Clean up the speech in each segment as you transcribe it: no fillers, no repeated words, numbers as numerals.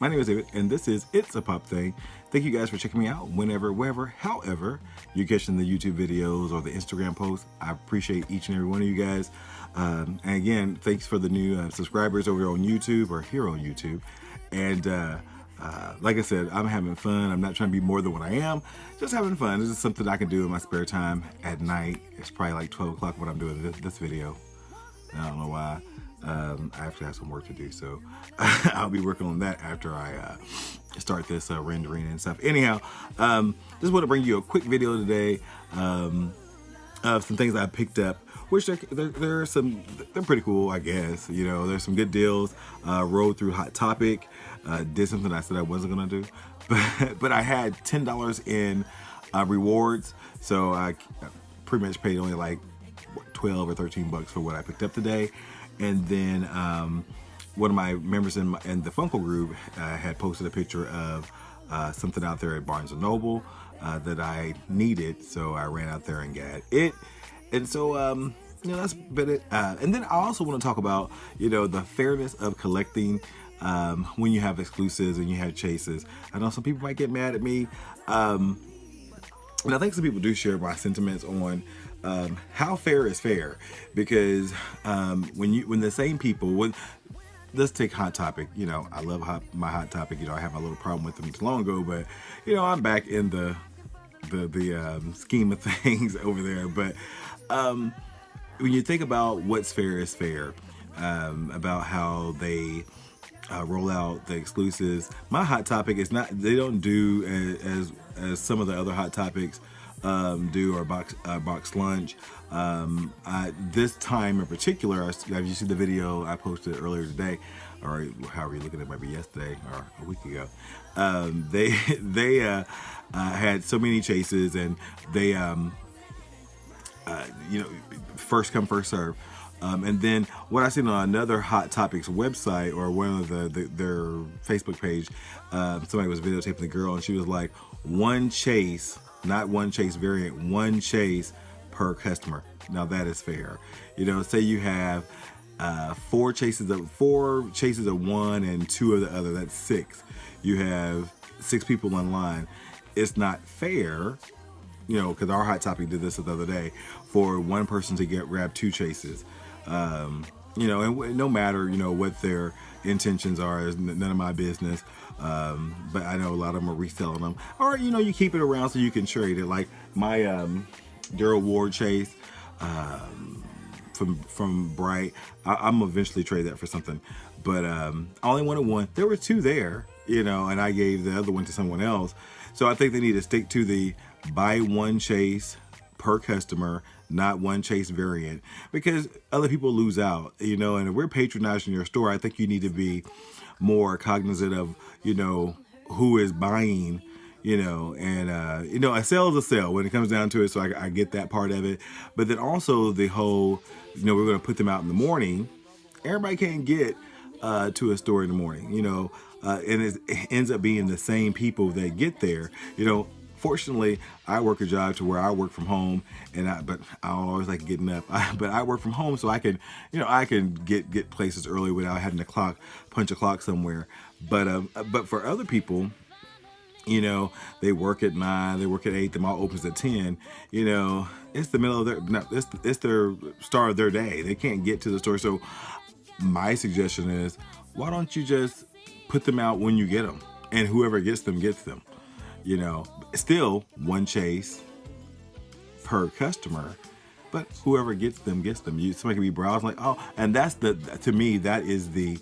My name is David, and this is It's a Pop Thing. Thank you guys for checking me out whenever, wherever, however you're catching the YouTube videos or the Instagram posts. I appreciate each and every one of you guys. And again, thanks for the new subscribers over on YouTube or here on YouTube. And like I said, I'm having fun. I'm not trying to be more than what I am. Just having fun. This is something I can do in my spare time at night. It's probably like 12 o'clock when I'm doing this video. I don't know why. I actually have some work to do, so I'll be working on that after I start this rendering and stuff. Anyhow, just want to bring you a quick video today of some things I picked up, which they're pretty cool, I guess. You know, there's some good deals. Rode through Hot Topic, did something I said I wasn't gonna do, but I had $10 in rewards, so I pretty much paid only like 12 or 13 bucks for what I picked up today. And then one of my members in the Funko group had posted a picture of something out there at Barnes & Noble that I needed, so I ran out there and got it. And so, you know, that's been it. And then I also want to talk about, you know, the fairness of collecting when you have exclusives and you have chases. I know some people might get mad at me. And I think some people do share my sentiments on how fair is fair, because when the same people, let's take Hot Topic. You know, I love my Hot Topic. You know, I have a little problem with them too long ago, but you know, I'm back in the scheme of things over there. But when you think about what's fair is fair, about how they roll out the exclusives, my Hot Topic is not. They don't do as some of the other Hot Topics do, or box lunch. This time in particular, if you see the video I posted earlier today, or however you're looking at it, maybe yesterday or a week ago, they had so many chases, and they you know, first come first serve. And then what I seen on another Hot Topics website, or one of their Facebook page, somebody was videotaping the girl, and she was like, one chase, not one chase variant, one chase per customer. Now that is fair. You know, say you have four chases of one and two of the other, that's 6. You have 6 people in line. It's not fair, you know, because our Hot Topic did this the other day, for one person to grab 2 chases. You know, and no matter, you know, what their intentions are, is none of my business. But I know a lot of them are reselling them, or, you know, you keep it around so you can trade it. Like my Daryl Ward chase from Bright, I'm eventually trade that for something. But I only wanted 1. There were 2 there, you know, and I gave the other one to someone else. So I think they need to stick to the buy 1 chase per customer, not 1 chase variant, because other people lose out, you know. And if we're patronizing your store, I think you need to be more cognizant of, you know, who is buying, you know. And you know, a sale is a sale when it comes down to it, so I get that part of it. But then also the whole, you know, we're going to put them out in the morning. Everybody can't get to a store in the morning, you know, and it ends up being the same people that get there, you know. Fortunately, I work a job to where I work from home, but I don't always like getting up. But I work from home, so I can, you know, I can get places early without having to punch a clock somewhere. But for other people, you know, they work at 9, they work at 8, the mall opens at 10. You know, it's the middle of it's their start of their day. They can't get to the store. So my suggestion is, why don't you just put them out when you get them, and whoever gets them gets them. You know, still 1 chase per customer, but whoever gets them gets them. Somebody can be browsing like, oh, and that's to me, that is the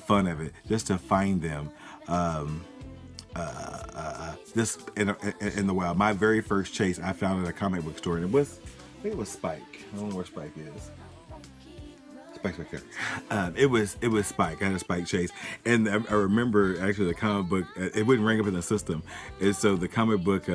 fun of it, just to find them. This in the wild. My very first chase I found at a comic book store, and I think it was Spike. I don't know where Spike is. Spike's back there. It was Spike. I had a Spike chase, and I remember actually the comic book. It wouldn't ring up in the system, and so the comic book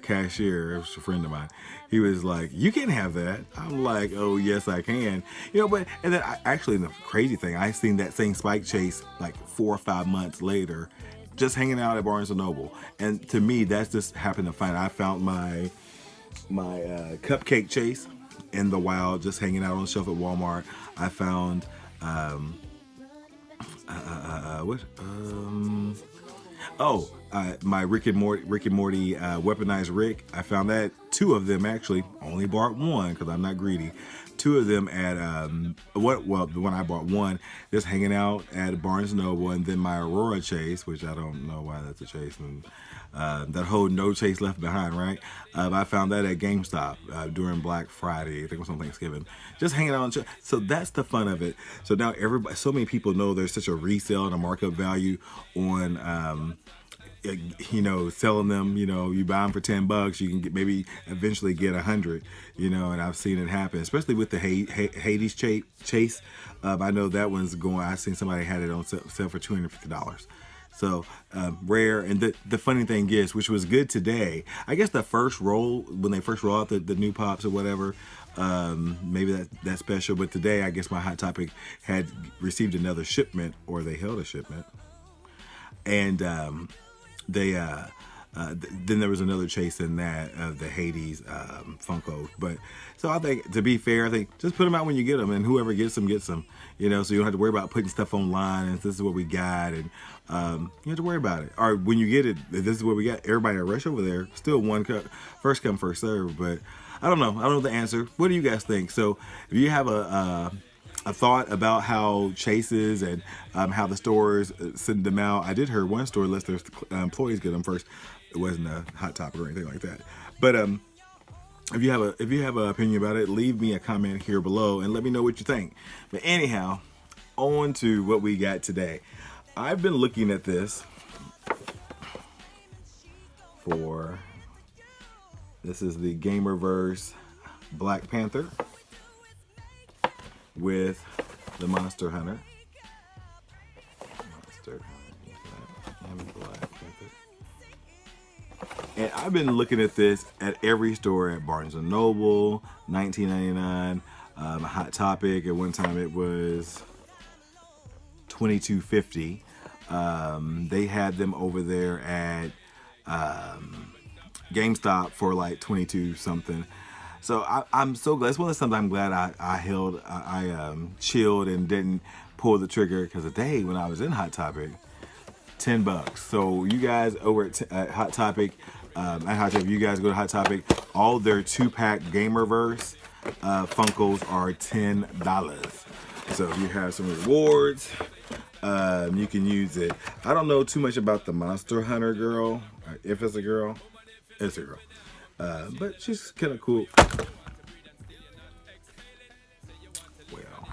cashier, it was a friend of mine. He was like, "You can have that." I'm like, "Oh yes, I can." You know, but and then actually the crazy thing, I seen that same Spike chase like 4 or 5 months later, just hanging out at Barnes & Noble, and to me, that's just happened to find. I found my cupcake chase in the wild, just hanging out on the shelf at Walmart. I found Oh, my Rick and Morty weaponized Rick. I found that 2 of them actually. Only bought 1 because I'm not greedy. 2 of them at what? Well, the one I bought 1 just hanging out at Barnes and Noble, and then my Aurora Chase, which I don't know why that's a chase, and that whole no chase left behind, right? I found that at GameStop during Black Friday. I think it was on Thanksgiving. Just hanging out. So that's the fun of it. So now everybody, so many people know there's such a resale and a markup value on. You know, selling them, you know, you buy them for $10, you can get, maybe eventually get 100, you know, and I've seen it happen, especially with the Hades chase. I know that one's going, I've seen somebody had it on sale for $250. So rare. And the funny thing is, which was good today, I guess the first roll, when they first roll out the new pops or whatever, maybe that's special. But today, I guess my Hot Topic had received another shipment, or they held a shipment. And then there was another chase in that of the Hades Funko. But so I think, to be fair, I think just put them out when you get them, and whoever gets them gets them. You know, so you don't have to worry about putting stuff online and this is what we got, and you don't have to worry about it. Or when you get it, this is what we got. Everybody in a rush over there. Still first come, first serve. But I don't know. I don't know the answer. What do you guys think? So if you have a thought about how chases and how the stores send them out. I did hear one store lets their employees get them first. It wasn't a Hot Topic or anything like that. But if you have an opinion about it, leave me a comment here below and let me know what you think. But anyhow, on to what we got today. I've been looking at this this is the Gamerverse Black Panther with the Monster Hunter. And Black Panther. And I've been looking at this at every store, at Barnes and Noble, $19.99. Hot Topic, at one time it was $22.50. They had them over there at GameStop for like 22 something. So I'm so glad. It's one of the times I'm glad I chilled and didn't pull the trigger, because today when I was in Hot Topic, $10. So you guys over at Hot Topic, you guys go to Hot Topic, all their 2-pack Gamerverse Funkos are $10. So if you have some rewards, you can use it. I don't know too much about the Monster Hunter girl. If it's a girl, it's a girl. But she's kind of cool. Well,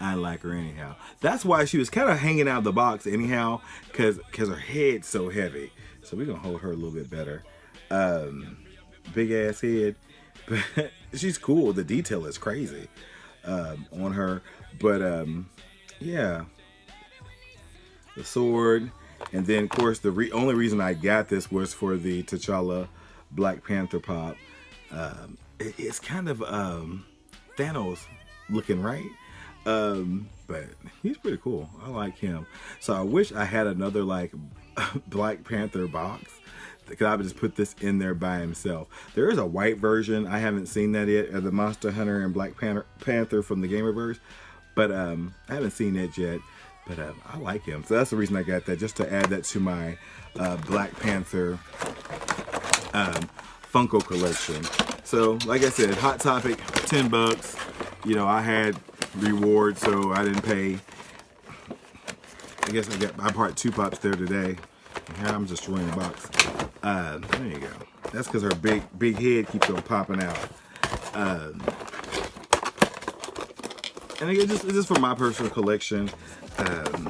I like her anyhow. That's why she was kind of hanging out of the box anyhow, because her head's so heavy. So we're going to hold her a little bit better. Big ass head. But she's cool. The detail is crazy on her. But yeah. The sword. And then, of course, the only reason I got this was for the T'Challa Black Panther pop. It's kind of Thanos looking, right? But he's pretty cool. I like him. So I wish I had another like Black Panther box, because I would just put this in there by himself. There is a white version. I haven't seen that yet, of the Monster Hunter and Black Panther from the Gamerverse, but I haven't seen it yet. But I like him, so that's the reason I got that, just to add that to my Black Panther Funko collection. So, like I said, Hot Topic, $10. You know, I had rewards, so I didn't pay. I guess I bought 2 pops there today. Here I'm just destroying the box. There you go. That's because her big head keeps on popping out. And again, it's just for my personal collection. I'm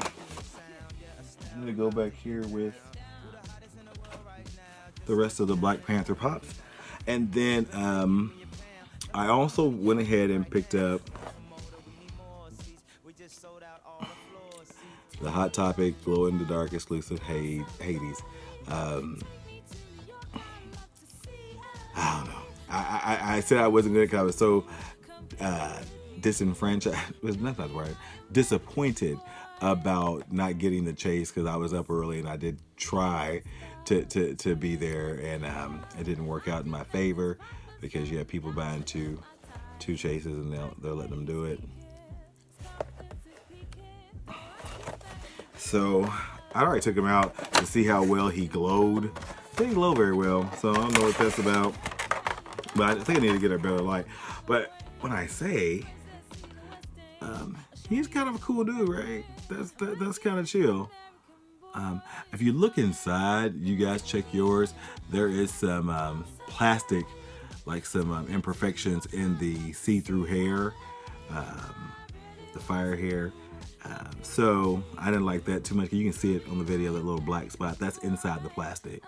gonna go back here with the rest of the Black Panther pops, and then I also went ahead and picked up the Hot Topic Glow in the Dark exclusive Hades. I don't know. I said I wasn't good because I was so disenfranchised. Was not the word. Disappointed about not getting the chase, because I was up early and I did try to be there, and it didn't work out in my favor, because you have people buying two chases and they'll let them do it. So I already took him out to see how well he glowed. He didn't glow very well, so I don't know what that's about. But I think I need to get a better light. But when I say, he's kind of a cool dude, right? That's kind of chill. If you look inside, you guys check yours. There is some plastic, like some imperfections in the see-through hair, the fire hair. So I didn't like that too much. You can see it on the video, that little black spot. That's inside the plastic.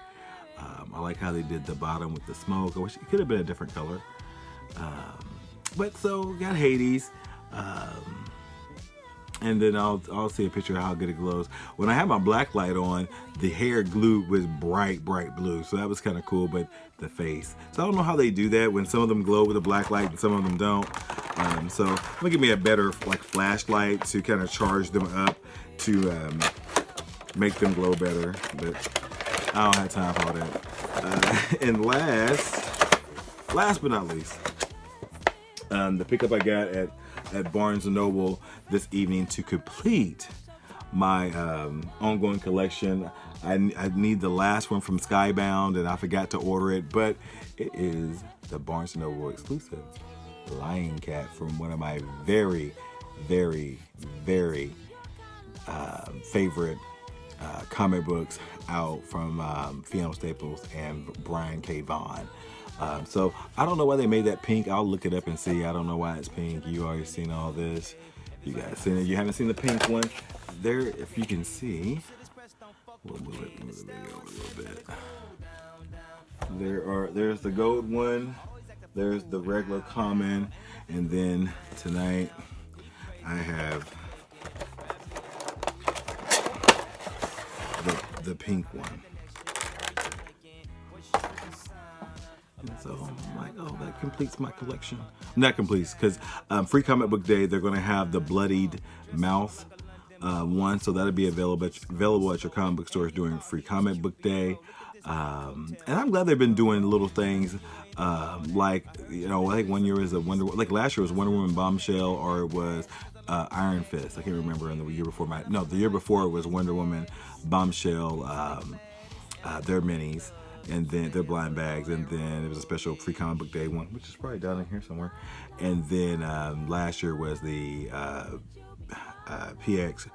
I like how they did the bottom with the smoke. I wish it could have been a different color. But so got Hades. And then I'll see a picture of how good it glows. When I had my black light on, the hair glue was bright blue. So that was kind of cool, but the face. So I don't know how they do that when some of them glow with a black light and some of them don't. So I'm gonna give me a better like flashlight to kind of charge them up to make them glow better. But I don't have time for all that. And last but not least, the pickup I got at Barnes & Noble this evening to complete my ongoing collection. I need the last one from Skybound, and I forgot to order it, but it is the Barnes & Noble exclusive Lion Cat from one of my very, very, very favorite comic books out from Fiona Staples and Brian K. Vaughan. So I don't know why they made that pink. I'll look it up and see. I don't know why it's pink. You already seen all this. You guys seen it. You haven't seen the pink one. There, if you can see, we'll move the video a little bit. There's the gold one. There's the regular common, and then tonight I have the pink one. And so I'm like, oh, that completes my collection. Not completes, because Free Comic Book Day, they're going to have the bloodied mouth one, so that'll be available at your comic book stores during Free Comic Book Day. And I'm glad they've been doing little things like, you know, I think one year was like last year was Wonder Woman Bombshell, or it was Iron Fist. I can't remember. And the year before the year before it was Wonder Woman Bombshell. Their minis. And then their blind bags, and then it was a special Free Comic Book Day one, which is probably down in here somewhere. And then last year was the PX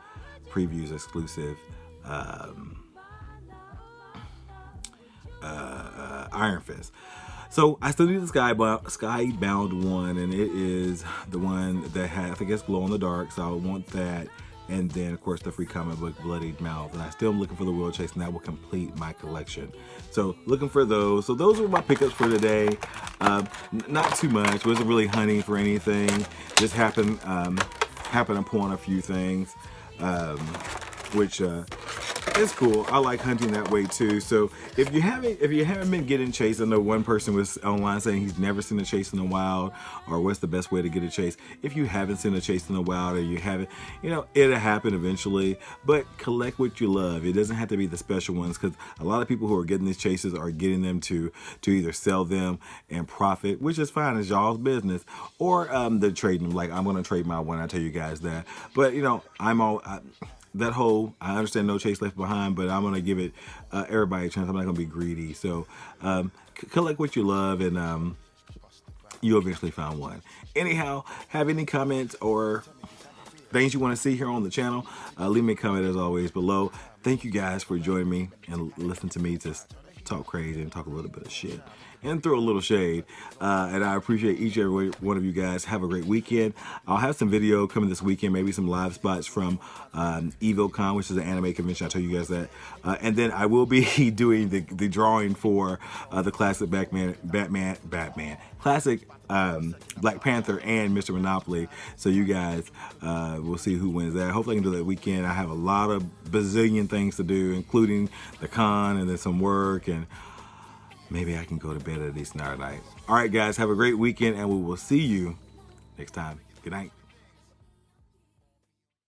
Previews exclusive Iron Fist. So I still need the Skybound one, and it is the one that has, I think it's glow in the dark, so I want that. And then, of course, the Free Comic Book Bloodied Mouth. And I still am looking for the Wheel Chase, and that will complete my collection. So, looking for those. So, those were my pickups for today. Not too much. Wasn't really hunting for anything. Just happened upon a few things, which is cool. I like hunting that way too. So if you haven't been getting chased, I know one person was online saying he's never seen a chase in the wild, or what's the best way to get a chase. If you haven't seen a chase in the wild, or you haven't, you know, it'll happen eventually. But collect what you love. It doesn't have to be the special ones, because a lot of people who are getting these chases are getting them to either sell them and profit, which is fine, it's y'all's business, or they're trading them. Like, I'm gonna trade my one. I tell you guys that. But you know, that whole, I understand no chase left behind, but I'm going to give it everybody a chance. I'm not going to be greedy. So collect what you love, and you'll eventually find one. Anyhow, have any comments or things you want to see here on the channel, leave me a comment as always below. Thank you guys for joining me and listen to me just talk crazy and talk a little bit of shit and throw a little shade, and I appreciate each and every one of you guys. Have a great weekend. I'll have some video coming this weekend, maybe some live spots from EvoCon, which is an anime convention. I told you guys that, and then I will be doing the drawing for the classic Batman, classic Black Panther and Mr. Monopoly. So you guys will see who wins that. Hopefully I can do that weekend. I have a lot of bazillion things to do, including the con and then some work, and maybe I can go to bed at a decent hour tonight. All right, guys, have a great weekend, and we will see you next time. Good night.